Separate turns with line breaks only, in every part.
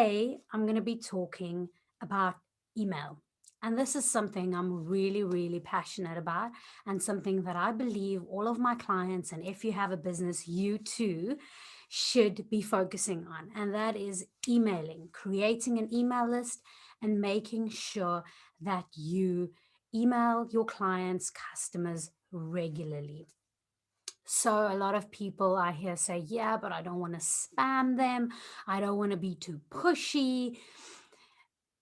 Today, I'm going to be talking about email. And this is something I'm really, really passionate about, and something that I believe all of my clients, and if you have a business, you too should be focusing on. And that is emailing, creating an email list, and making sure that you email your clients, customers regularly. So a lot of people I hear say, yeah, but I don't want to spam them. I don't want to be too pushy.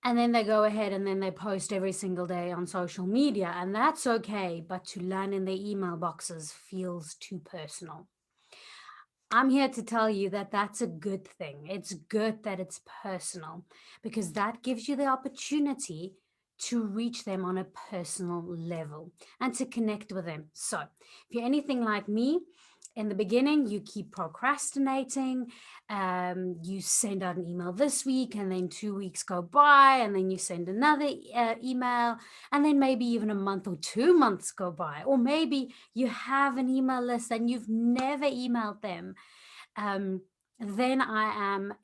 And then they go ahead and then they post every single day on social media, and that's okay. But to land in their email boxes feels too personal. I'm here to tell you that that's a good thing. It's good that it's personal because that gives you the opportunity to reach them on a personal level and to connect with them. So, if you're anything like me, in the beginning, you keep procrastinating. You send out an email this week, and then 2 weeks go by, and then you send another email, and then maybe even a month or 2 months go by. Or maybe you have an email list and you've never emailed them. um, then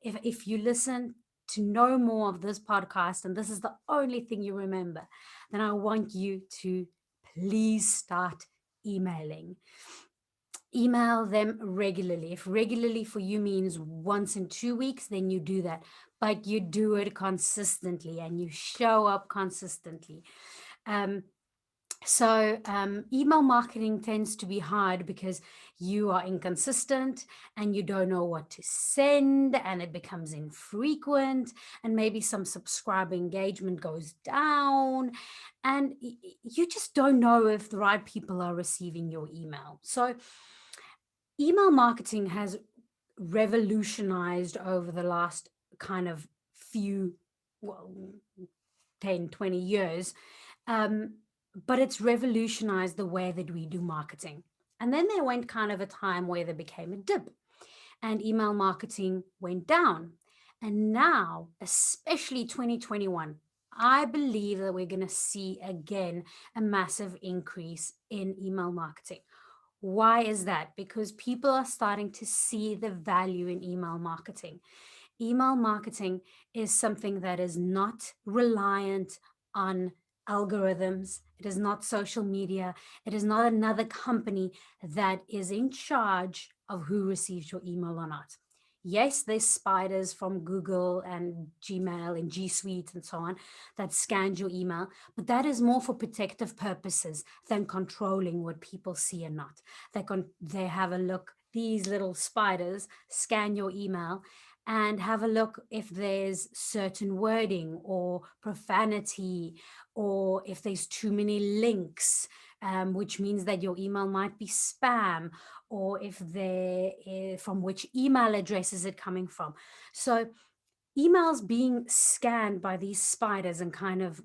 if you listen to know more of this podcast and this is the only thing you remember, then I want you to please start emailing. Email them regularly. If regularly for you means once in 2 weeks, then you do that. But you do it consistently and you show up consistently. Um, email marketing tends to be hard because you are inconsistent and you don't know what to send, and it becomes infrequent, and maybe some subscriber engagement goes down, and you just don't know if the right people are receiving your email. So, email marketing has revolutionized over the last kind of few, well, 10, 20 years. Um, but it's revolutionized the way that we do marketing. And then there went kind of a time where there became a dip and email marketing went down. And now, especially 2021, I believe that we're going to see again a massive increase in email marketing. Why is that? Because people are starting to see the value in email marketing. Email marketing is something that is not reliant on algorithms. It is not social media. It is not another company that is in charge of who receives your email or not. Yes, there's spiders from Google and Gmail and G Suite and so on that scan your email, but that is more for protective purposes than controlling what people see and not. They have a look. These little spiders scan your email and have a look if there's certain wording or profanity, or if there's too many links, which means that your email might be spam, or if from which email address is it coming from. So emails being scanned by these spiders and kind of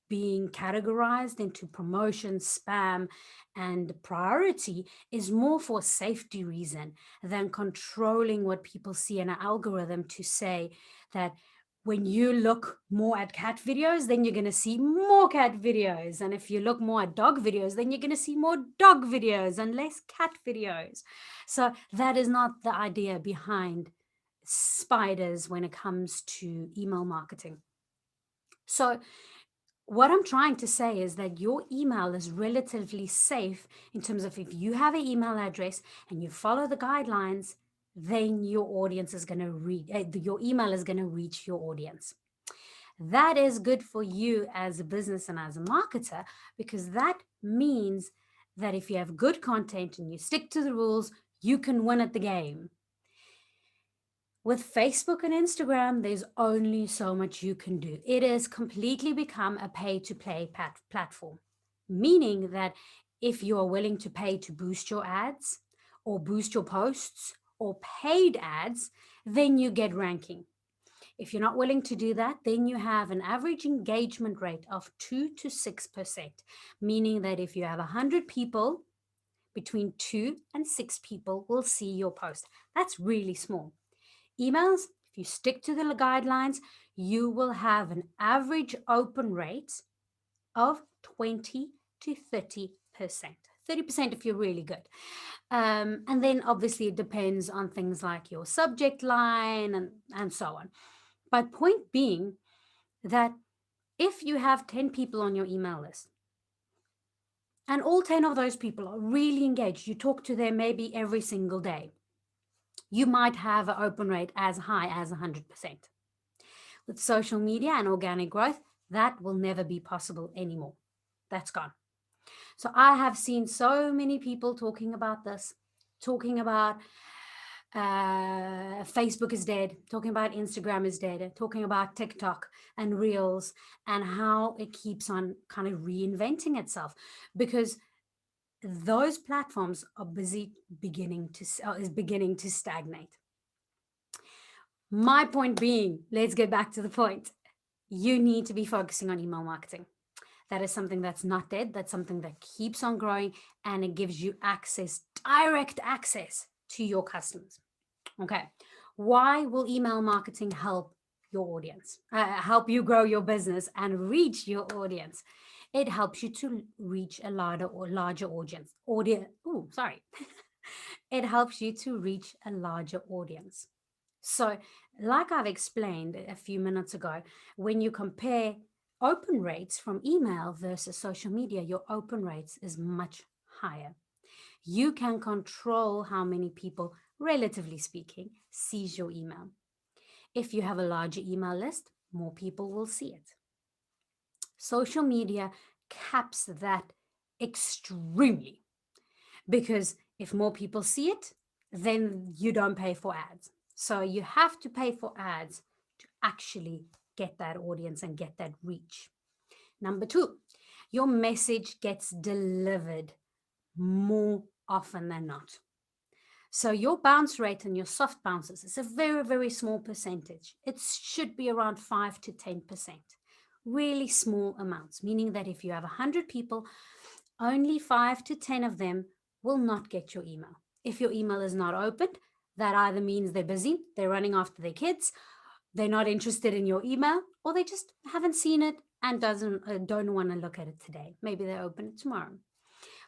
being categorized into promotion, spam, and priority is more for a safety reason than controlling what people see in an algorithm to say that when you look more at cat videos, then you're going to see more cat videos. And if you look more at dog videos, then you're going to see more dog videos and less cat videos. So that is not the idea behind spiders when it comes to email marketing. So, what I'm trying to say is that your email is relatively safe in terms of if you have an email address and you follow the guidelines, then your audience is going to read, your email is going to reach your audience. That is good for you as a business and as a marketer, because that means that if you have good content and you stick to the rules, you can win at the game. With Facebook and Instagram, there's only so much you can do. It has completely become a pay to play platform, meaning that if you are willing to pay to boost your ads or boost your posts or paid ads, then you get ranking. If you're not willing to do that, then you have an average engagement rate of 2 to 6%, meaning that if you have 100 people, between 2 and 6 people will see your post. That's really small. Emails, if you stick to the guidelines, you will have an average open rate of 20 to 30%. 30% if you're really good. And then obviously it depends on things like your subject line and so on. But point being that if you have 10 people on your email list and all 10 of those people are really engaged, you talk to them maybe every single day, you might have an open rate as high as 100%. With social media and organic growth, that will never be possible anymore. That's gone. So I have seen so many people talking about this, talking about Facebook is dead, talking about Instagram is dead, talking about TikTok and Reels, and how it keeps on kind of reinventing itself, because those platforms are busy is beginning to stagnate. My point being, let's get back to the point. You need to be focusing on email marketing. That is something that's not dead. That's something that keeps on growing, and it gives you access, direct access to your customers. Okay. Why will email marketing help your audience, help you grow your business and reach your audience? It helps you to reach a larger audience. It helps you to reach a larger audience. So, like I've explained a few minutes ago, when you compare open rates from email versus social media, your open rates is much higher. You can control how many people, relatively speaking, sees your email. If you have a larger email list, more people will see it. Social media caps that extremely, because if more people see it, then you don't pay for ads. So you have to pay for ads to actually get that audience and get that reach. Number two, your message gets delivered more often than not. So your bounce rate and your soft bounces is a very, very small percentage. It should be around 5 to 10%. Really small amounts, meaning that if you have 100 people, only 5 to 10 of them will not get your email. If your email is not opened, that either means they're busy, they're running after their kids, they're not interested in your email, or they just haven't seen it and don't want to look at it today. Maybe they open it tomorrow.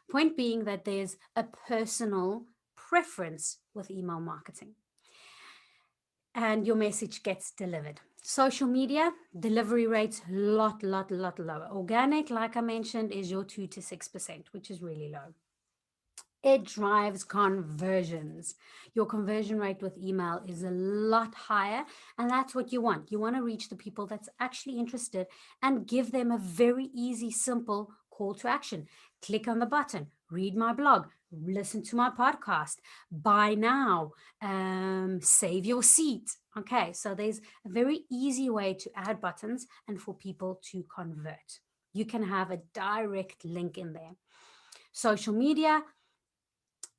Point being that there's a personal preference with email marketing, and your message gets delivered. Social media delivery rates lot lower. Organic, like I mentioned, is your 2 to 6%, which is really low. It drives conversions. Your conversion rate with email is a lot higher, and that's what you want. You want to reach the people that's actually interested and give them a very easy, simple call to action. Click on the button, read my blog, listen to my podcast, buy now, save your seat. Okay, so there's a very easy way to add buttons and for people to convert. You can have a direct link in there. Social media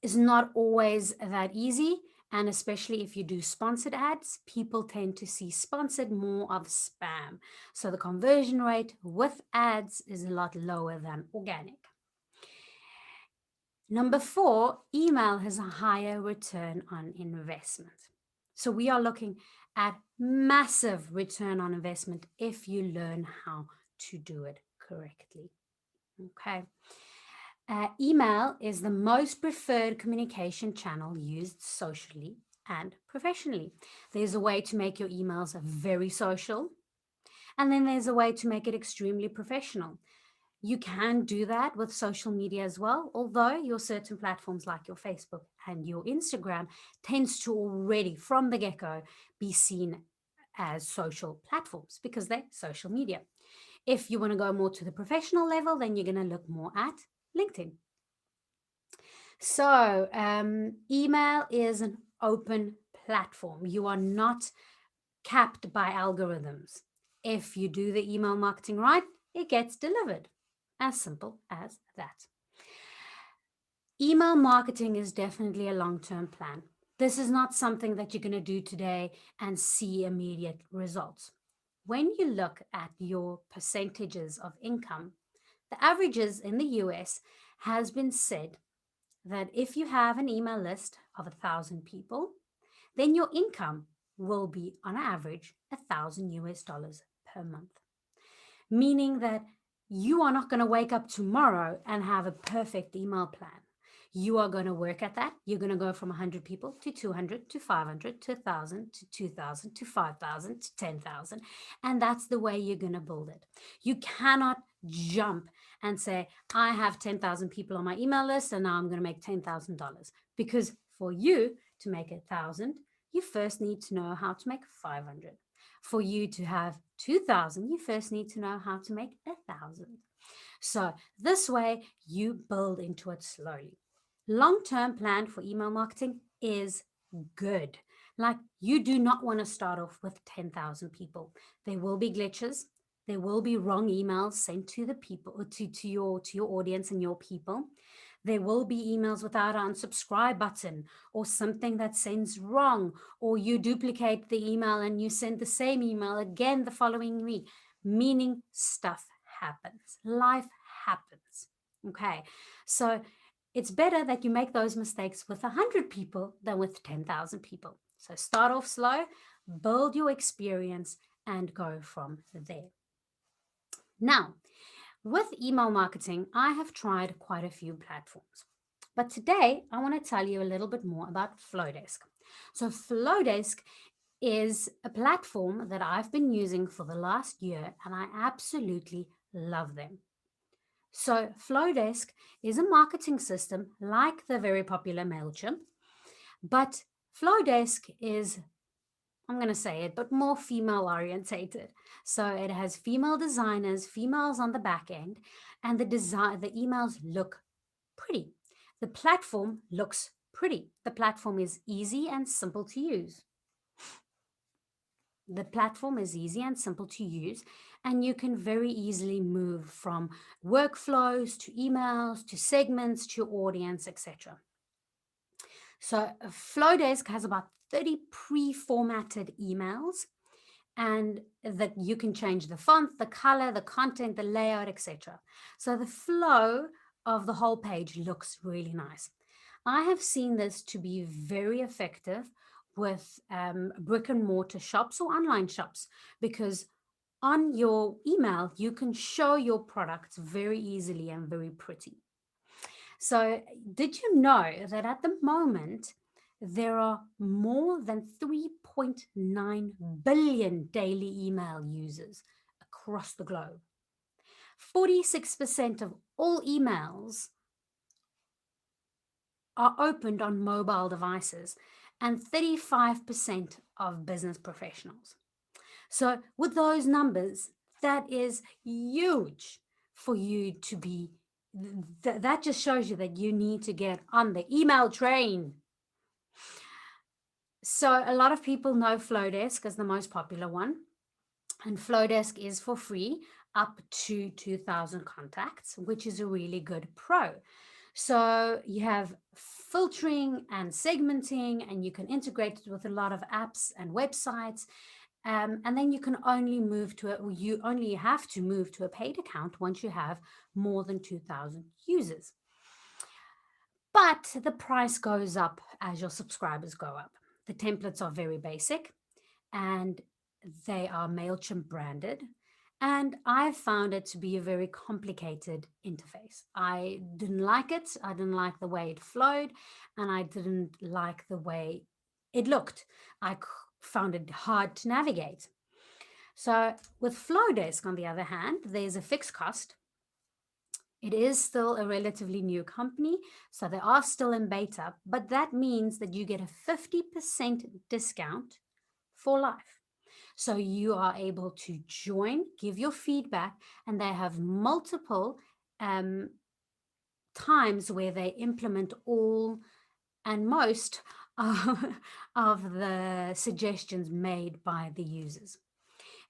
is not always that easy. And especially if you do sponsored ads, people tend to see sponsored more of spam. So the conversion rate with ads is a lot lower than organic. Number 4, email has a higher return on investment. So we are looking at massive return on investment if you learn how to do it correctly. Okay. Email is the most preferred communication channel used socially and professionally. There's a way to make your emails very social, and then there's a way to make it extremely professional. You can do that with social media as well, although your certain platforms like your Facebook and your Instagram tends to already from the get-go be seen as social platforms because they're social media. If you want to go more to the professional level, then you're going to look more at LinkedIn. So, email is an open platform. You are not capped by algorithms. If you do the email marketing right, it gets delivered. As simple as that. Email marketing is definitely a long-term plan. This is not something that you're going to do today and see immediate results. When you look at your percentages of income, the averages in the US has been said that if you have an email list of 1,000 people, then your income will be on average $1,000 per month. Meaning that you are not going to wake up tomorrow and have a perfect email plan. You are going to work at that. You're going to go from 100 people to 200 to 500 to 1,000 to 2,000 to 5,000 to 10,000. And that's the way you're going to build it. You cannot jump and say, I have 10,000 people on my email list and now I'm going to make $10,000. Because for you to make 1,000, you first need to know how to make 500. For you to have 2,000, you first need to know how to make 1,000. So this way you build into it slowly. Long-term plan for email marketing is good. Like, you do not want to start off with 10,000 people. There will be glitches. There will be wrong emails sent to the people, to your audience and your people. There will be emails without an unsubscribe button or something that sends wrong, or you duplicate the email and you send the same email again the following week, meaning stuff happens. Life happens. Okay. So it's better that you make those mistakes with 100 people than with 10,000 people. So start off slow, build your experience, and go from there. Now, with email marketing, I have tried quite a few platforms. But today, I want to tell you a little bit more about Flowdesk. So Flowdesk is a platform that I've been using for the last year, and I absolutely love them. So Flowdesk is a marketing system like the very popular MailChimp, but Flowdesk is, I'm going to say it, but more female orientated. So it has female designers, females on the back end, and the emails look pretty. The platform looks pretty. The platform is easy and simple to use. The platform is easy and simple to use, and you can very easily move from workflows to emails to segments to your audience, etc. So Flowdesk has about 30 pre-formatted emails, and that you can change the font, the color, the content, the layout, etc. So the flow of the whole page looks really nice. I have seen this to be very effective with brick and mortar shops or online shops, because on your email, you can show your products very easily and very pretty. So did you know that at the moment, there are more than 3.9 billion daily email users across the globe? 46% of all emails are opened on mobile devices and 35% of business professionals. So with those numbers, that is huge for you to be, that just shows you that you need to get on the email train. So a lot of people know Flowdesk as the most popular one, and Flowdesk is for free up to 2,000 contacts, which is a really good pro. So you have filtering and segmenting, and you can integrate it with a lot of apps and websites. And then you can only you only have to move to a paid account once you have more than 2,000 users. But the price goes up as your subscribers go up. The templates are very basic and they are MailChimp branded. And I found it to be a very complicated interface. I didn't like it. I didn't like the way it flowed, and I didn't like the way it looked. I found it hard to navigate. So with Flowdesk, on the other hand, there's a fixed cost. It is still a relatively new company, so they are still in beta, but that means that you get a 50% discount for life. So you are able to join, give your feedback, and they have multiple times where they implement all and most of the suggestions made by the users.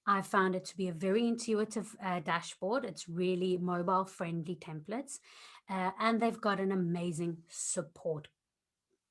I found it to be a very intuitive dashboard. It's really mobile friendly templates, and they've got an amazing support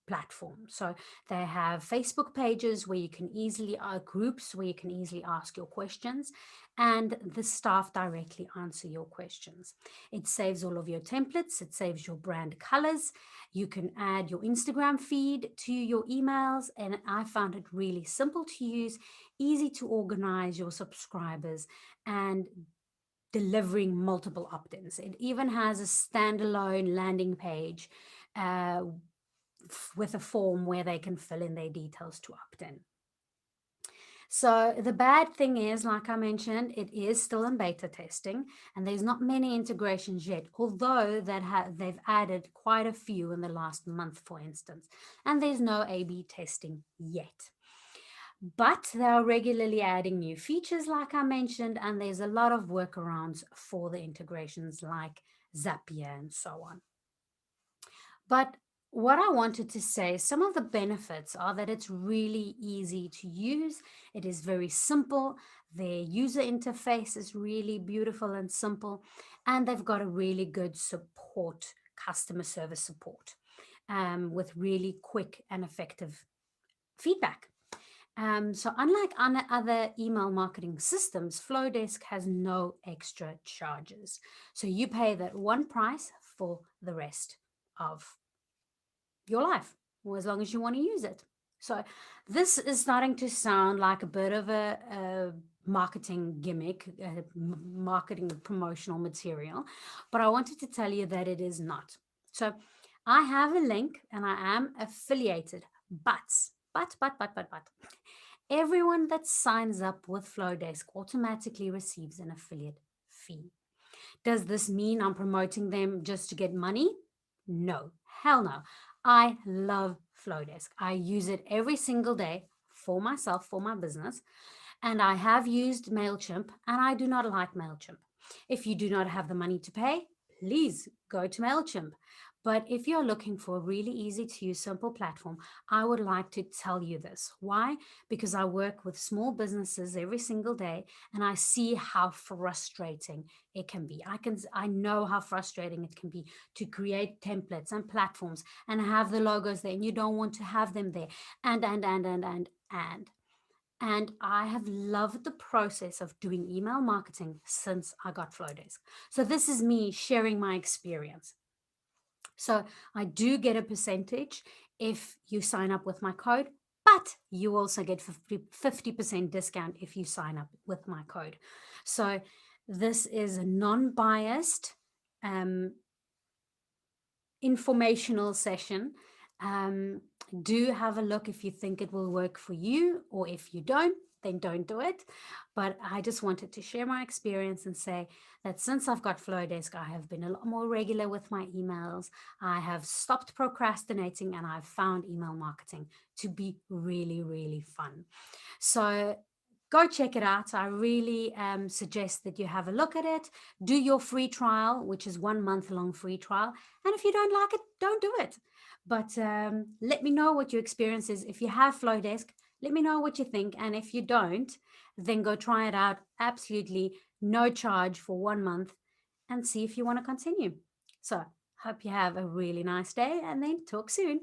platform. So they have Facebook pages where you can easily, groups where you can easily ask your questions, and the staff directly answer your questions. It saves all of your templates. It saves your brand colors. You can add your Instagram feed to your emails, and I found it really simple to use, easy to organize your subscribers, and delivering multiple opt-ins. It even has a standalone landing page with a form where they can fill in their details to opt in. So the bad thing is, like I mentioned, it is still in beta testing and there's not many integrations yet, although they've added quite a few in the last month, for instance, and there's no A/B testing yet. But they are regularly adding new features, like I mentioned, and there's a lot of workarounds for the integrations like Zapier and so on. But what I wanted to say, some of the benefits are that it's really easy to use. It is very simple. Their user interface is really beautiful and simple. And they've got a really good support, customer service support, with really quick and effective feedback. So unlike other email marketing systems, Flowdesk has no extra charges. So you pay that one price for the rest of your life, or as long as you want to use it. So this is starting to sound like a bit of a marketing gimmick, marketing promotional material, but I wanted to tell you that it is not. So I have a link and I am affiliated, but everyone that signs up with Flowdesk automatically receives an affiliate fee. Does this mean I'm promoting them just to get money? No, hell no. I love Flowdesk. I use it every single day for myself, for my business. And I have used MailChimp and I do not like MailChimp. If you do not have the money to pay, please go to MailChimp. But if you're looking for a really easy to use, simple platform, I would like to tell you this. Why? Because I work with small businesses every single day and I see how frustrating it can be. I know how frustrating it can be to create templates and platforms and have the logos there and you don't want to have them there and. And I have loved the process of doing email marketing since I got Flowdesk. So this is me sharing my experience. So I do get a percentage if you sign up with my code, but you also get 50% discount if you sign up with my code. So this is a non-biased informational session. Do have a look if you think it will work for you, or if you don't, then don't do it. But I just wanted to share my experience and say that since I've got Flowdesk, I have been a lot more regular with my emails. I have stopped procrastinating and I've found email marketing to be really, really fun. So go check it out. I really suggest that you have a look at it. Do your free trial, which is 1 month long free trial. And if you don't like it, don't do it. But let me know what your experience is. If you have Flowdesk, let me know what you think. And if you don't, then go try it out. Absolutely no charge for 1 month and see if you want to continue. So hope you have a really nice day and then talk soon.